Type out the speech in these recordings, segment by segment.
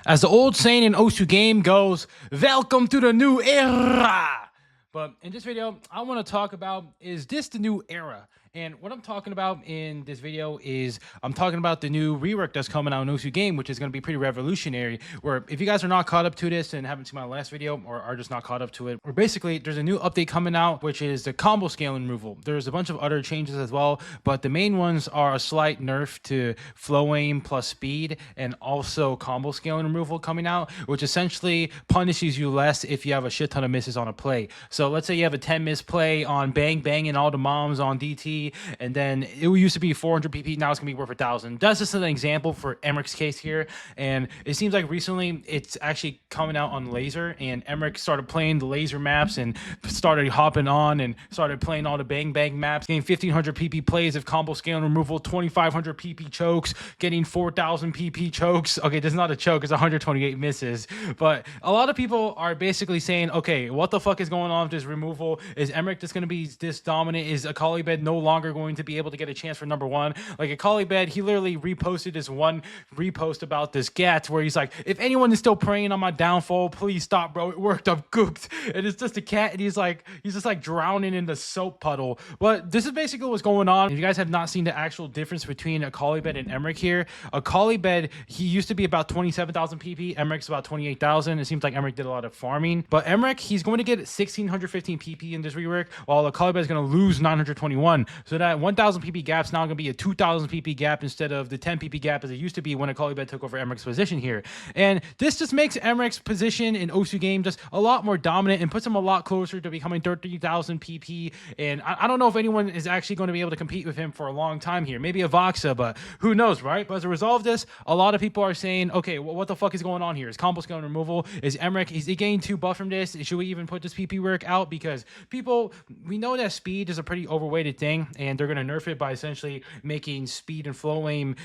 As the old saying in Osu game goes, welcome to the new era. But in this video, I want to talk about, is this the new era? And what I'm talking about in this video is I'm talking about the new rework that's coming out in Osu game, which is going to be pretty revolutionary. Where if you guys are not caught up to this and haven't seen my last video or are just not caught up to it, or basically there's a new update coming out, which is the combo scaling removal. There's a bunch of other changes as well, but the main ones are a slight nerf to flow aim plus speed and also combo scaling removal coming out, which essentially punishes you less if you have a shit ton of misses on a play. So let's say you have a 10 miss play on bang banging all the moms on DT, and then it used to be 400 PP, now it's gonna be worth 1,000. That's just an example for Mrekk's case here, and it seems like recently it's actually coming out on laser, and Mrekk started playing the laser maps and started hopping on and started playing all the bang bang maps, getting 1,500 PP plays of combo scaling removal, 2,500 PP chokes, getting 4,000 PP chokes. Okay, this is not a choke, it's 128 misses, but a lot of people are basically saying, okay, what the fuck is going on with this removal? Is Mrekk just going to be this dominant? Is akolibed no longer going to be able to get a chance for #1? Like akolibed, he literally reposted this one repost about this gat where he's like, if anyone is still preying on my downfall, please stop, bro. It worked. I'm cooked. And it's just a cat, and he's just like drowning in the soap puddle. But this is basically what's going on. If you guys have not seen the actual difference between akolibed and Mrekk here, akolibed, he used to be about 27,000 PP. Mrekk's about 28,000. It seems like Mrekk did a lot of farming, but Mrekk, he's going to get 1,615 PP in this rework, while akolibed is going to lose 921. So that 1,000 PP gap's now going to be a 2,000 PP gap instead of the 10 PP gap as it used to be when akolibed took over Mrekk's position here. And this just makes Mrekk's position in Osu game just a lot more dominant and puts him a lot closer to becoming 30,000 PP. And I don't know if anyone is actually going to be able to compete with him for a long time here. Maybe a Voxa, but who knows, right? But as a result of this, a lot of people are saying, okay, well, what the fuck is going on here? Is combo scaling removal? Is Mrekk, is he getting too buff from this? Should we even put this PP work out? Because people, we know that speed is a pretty overweighted thing, and they're going to nerf it by essentially making speed and flow aim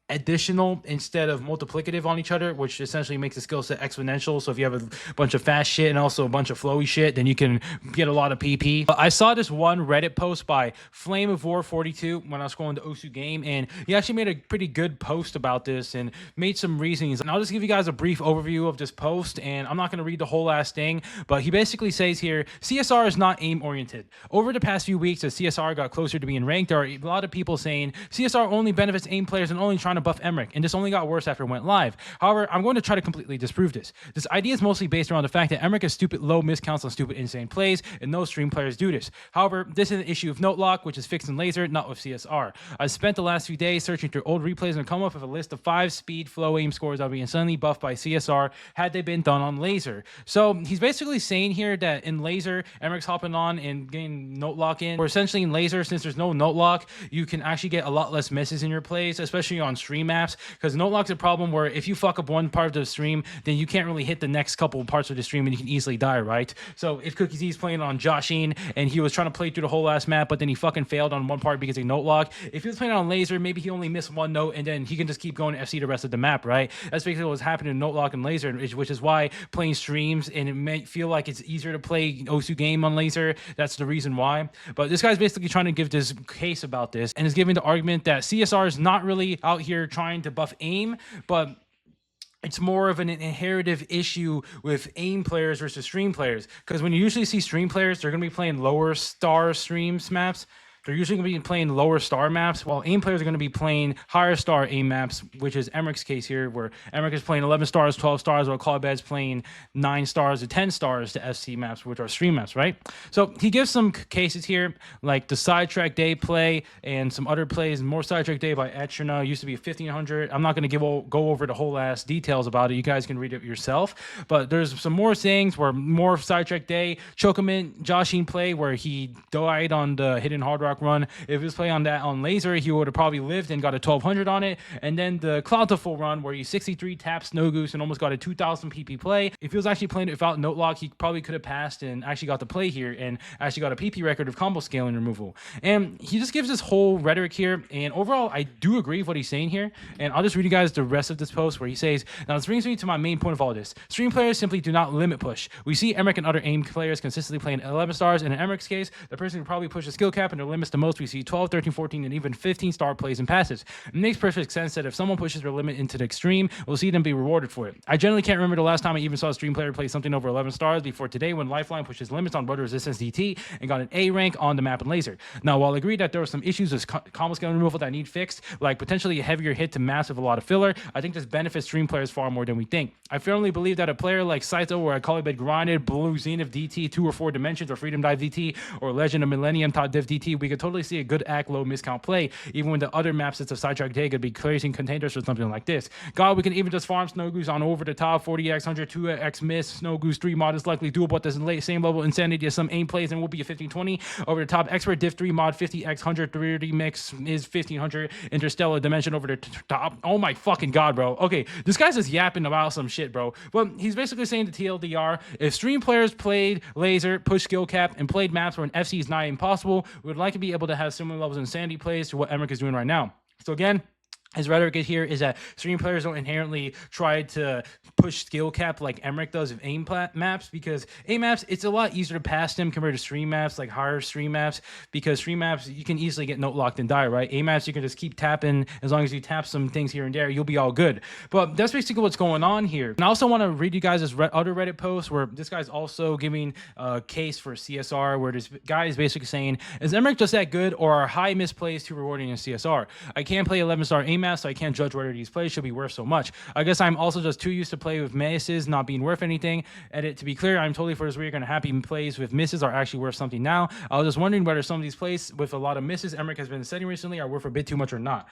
additional instead of multiplicative on each other, which essentially makes the skill set exponential. So if you have a bunch of fast shit and also a bunch of flowy shit, then you can get a lot of PP. But I saw this one Reddit post by Flame of War 42 when I was scrolling the Osu game, and he actually made a pretty good post about this and made some reasonings. And I'll just give you guys a brief overview of this post, and I'm not going to read the whole last thing, but he basically says here, CSR is not aim oriented. Over the past few weeks, as CSR got closer to being ranked, there are a lot of people saying CSR only benefits aim players and only trying to buff Mrekk, and this only got worse after it went live. However, I'm going to try to completely disprove this. This idea is mostly based around the fact that Mrekk has stupid low miscounts on stupid insane plays, and no stream players do this. However, this is an issue of note lock, which is fixed in laser, not with CSR. I spent the last few days searching through old replays and come up with a list of 5 speed flow aim scores that would be instantly buffed by CSR had they been done on laser. So he's basically saying here that in laser, Mrekk's hopping on and getting note lock in, or essentially in laser, since there's no note lock, you can actually get a lot less misses in your plays, especially on stream maps, because note lock's a problem where if you fuck up one part of the stream, then you can't really hit the next couple of parts of the stream and you can easily die, right? So if Cookie Z's playing on Joshing and he was trying to play through the whole last map, but then he fucking failed on one part because of note lock, if he was playing on laser, maybe he only missed one note and then he can just keep going to FC the rest of the map, right? That's basically what's happening in note lock and laser, which is why playing streams and it may feel like it's easier to play Osu game on laser. That's the reason why. But this guy's basically trying to give this case about this and is giving the argument that CSR is not really out here trying to buff aim, but it's more of an inheritive issue with aim players versus stream players. Because when you usually see stream players, they're going to be playing lower star streams maps. They're usually going to be playing lower star maps, while aim players are going to be playing higher star aim maps, which is Mrekk's case here, where Mrekk is playing 11 stars, 12 stars, while akolibed is playing 9 stars to 10 stars to FC maps, which are stream maps, right? So he gives some cases here, like the sidetrack day play and some other plays. More sidetrack day by Etrina used to be 1,500. I'm not going to go over the whole ass details about it. You guys can read it yourself. But there's some more things where more sidetrack day, Chocomin, Joshing play, where he died on the hidden hard rock run. If he was playing on that on laser, he would have probably lived and got a 1,200 on it. And then the Cloudful run where he 63 tapped Snow Goose and almost got a 2,000 PP play. If he was actually playing it without note lock, he probably could have passed and actually got the play here and actually got a PP record of combo scaling removal. And he just gives this whole rhetoric here. And overall, I do agree with what he's saying here. And I'll just read you guys the rest of this post where he says, now this brings me to my main point of all this. Stream players simply do not limit push. We see Mrekk and other aim players consistently playing 11 stars. And in Mrekk's case, the person can probably push the skill cap and their limit is the most we see 12, 13, 14, and even 15 star plays and passes. It makes perfect sense that if someone pushes their limit into the extreme, we'll see them be rewarded for it. I generally can't remember the last time I even saw a stream player play something over 11 stars before today when Lifeline pushed his limits on water resistance DT and got an A rank on the map and laser. Now, while I agree that there were some issues with combo scaling removal that need fixed, like potentially a heavier hit to mass with a lot of filler, I think this benefits stream players far more than we think. I firmly believe that a player like Saito or akolibed grinded Blue Zenith DT 2 or 4 dimensions or Freedom Dive DT or Legend of Millennium Top Div DT, we could totally see a good act low miscount play, even when the other map sets of Sidetrack Day could be creating containers or something like this. God, we can even just farm Snow Goose on over the top, 40x, 102x miss. Snow Goose 3 mod is likely doable at the same level insanity as some aim plays and will be a 1520. Over the top, Expert Div 3 mod 50x 130 mix is 1500. Interstellar Dimension over the top. Oh my fucking god, bro. Okay, this guy's just yapping about some shit, bro. Well, he's basically saying to TLDR, if stream players played laser, push skill cap, and played maps where an FC is not impossible, we would like to be able to have similar levels of insanity plays to what Mrekk is doing right now. So again, his rhetoric here is that stream players don't inherently try to push skill cap like Mrekk does with aim maps, because aim maps, it's a lot easier to pass them compared to stream maps, like higher stream maps, because stream maps, you can easily get note locked and die, right? Aim maps, you can just keep tapping. As long as you tap some things here and there, you'll be all good. But that's basically what's going on here. And I also want to read you guys this other Reddit post where this guy's also giving a case for CSR, where this guy is basically saying, is Mrekk just that good, or are high misplays too rewarding in CSR? I can't play 11-star aim maps, so I can't judge whether these plays should be worth so much. I guess I'm also just too used to play with misses not being worth anything. Edit, to be clear, I'm totally for this week and happy plays with misses are actually worth something now. I was just wondering whether some of these plays with a lot of misses Mrekk has been setting recently are worth a bit too much or not.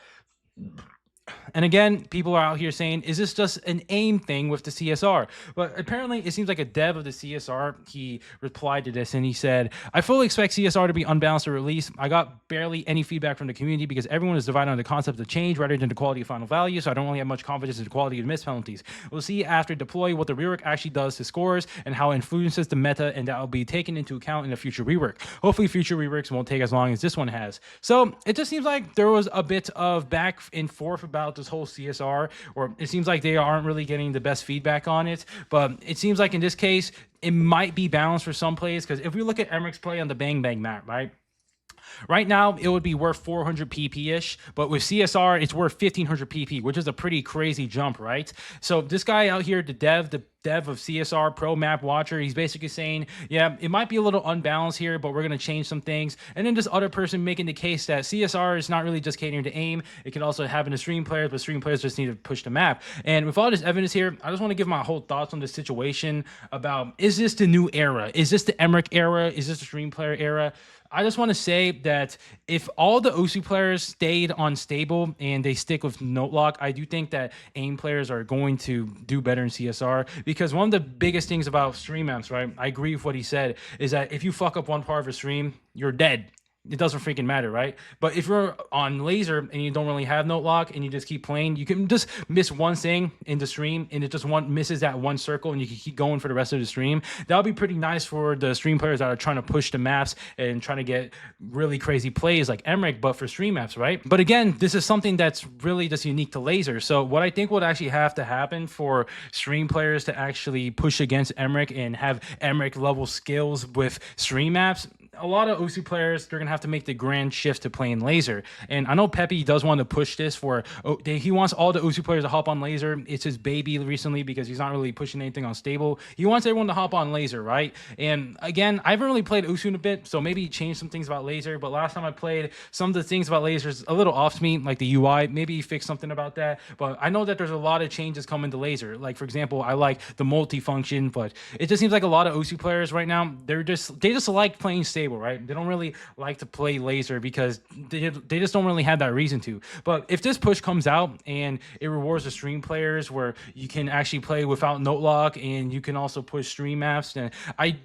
And again, people are out here saying, is this just an aim thing with the CSR? But apparently, it seems like a dev of the CSR, he replied to this and he said, I fully expect CSR to be unbalanced or release. I got barely any feedback from the community because everyone is divided on the concept of change rather than the quality of final value, so I don't really have much confidence in the quality of miss penalties. We'll see after deploy what the rework actually does to scores and how it influences the meta, and that will be taken into account in the future rework. Hopefully, future reworks won't take as long as this one has. So it just seems like there was a bit of back and forth about this whole CSR, or it seems like they aren't really getting the best feedback on it. But it seems like in this case, it might be balanced for some plays, because if we look at Mrekk's play on the Bang Bang map, right now, it would be worth 400 PP-ish, but with CSR, it's worth 1500 PP, which is a pretty crazy jump, right? So this guy out here, the dev of CSR Pro Map Watcher, he's basically saying, yeah, it might be a little unbalanced here, but we're going to change some things. And then this other person making the case that CSR is not really just catering to aim. It can also happen to stream players, but stream players just need to push the map. And with all this evidence here, I just want to give my whole thoughts on this situation about, is this the new era? Is this the Mrekk era? Is this the stream player era? I just want to say that if all the OSU players stayed unstable and they stick with note lock, I do think that aim players are going to do better in CSR, because one of the biggest things about stream maps, right? I agree with what he said, is that if you fuck up one part of a stream, you're dead. It doesn't freaking matter, right? But if you're on laser and you don't really have note lock and you just keep playing, you can just miss one thing in the stream and it just misses that one circle and you can keep going for the rest of the stream. That'll be pretty nice for the stream players that are trying to push the maps and trying to get really crazy plays like Mrekk, but for stream maps, right? But again, this is something that's really just unique to laser. So what I think would actually have to happen for stream players to actually push against Mrekk and have Mrekk level skills with stream maps, a lot of OSU players, they're going to have to make the grand shift to playing laser. And I know Peppy does want to push this for, he wants all the OSU players to hop on laser. It's his baby recently because he's not really pushing anything on stable. He wants everyone to hop on laser, right? And again, I haven't really played OSU in a bit, so maybe change some things about laser. But last time I played, some of the things about lasers a little off to me, like the UI. Maybe he fixed something about that. But I know that there's a lot of changes coming to laser. Like, for example, I like the multi-function, but it just seems like a lot of OSU players right now, they just like playing stable, right? They don't really like to play laser because they just don't really have that reason to. But if this push comes out and it rewards the stream players where you can actually play without note lock and you can also push stream maps, then I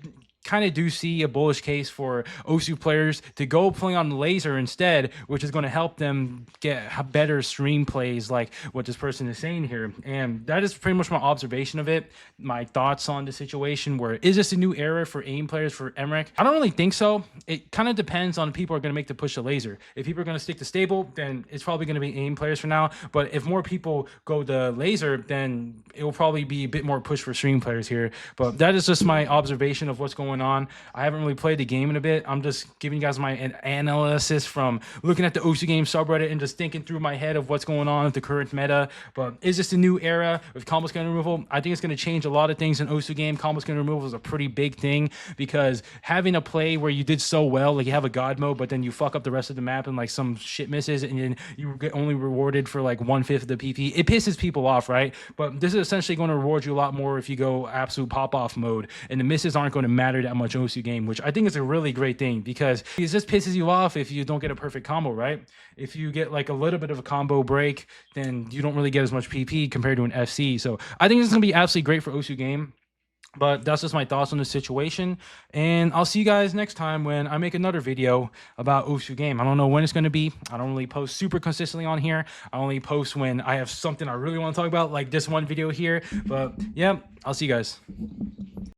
kind of do see a bullish case for OSU players to go play on laser instead, which is going to help them get better stream plays like what this person is saying here. And that is pretty much my observation of it, my thoughts on the situation. Where is this a new era for aim players for Mrekk? I don't really think so. It kind of depends on people are going to make the push to laser. If people are going to stick to stable, then it's probably going to be aim players for now. But if more people go to laser, then it will probably be a bit more push for stream players here. But that is just my observation of what's going going on. I haven't really played the game in a bit. I'm just giving you guys my analysis from looking at the Osu game subreddit and just thinking through my head of what's going on with the current meta. But is this a new era with combo scanner removal? I think it's going to change a lot of things in Osu game. Combo scanner removal is a pretty big thing because having a play where you did so well, like you have a god mode, but then you fuck up the rest of the map and like some shit misses and then you get only rewarded for like 1/5 of the PP. It pisses people off, right? But this is essentially going to reward you a lot more if you go absolute pop-off mode, and the misses aren't going to matter that much Osu game, which I think is a really great thing because it just pisses you off if you don't get a perfect combo, right? If you get like a little bit of a combo break, then you don't really get as much PP compared to an FC. So I think this is going to be absolutely great for Osu game. But that's just my thoughts on the situation, and I'll see you guys next time when I make another video about Osu game. I don't know when it's going to be. I don't really post super consistently on here. I only post when I have something I really want to talk about, like this one video here. But yeah, I'll see you guys.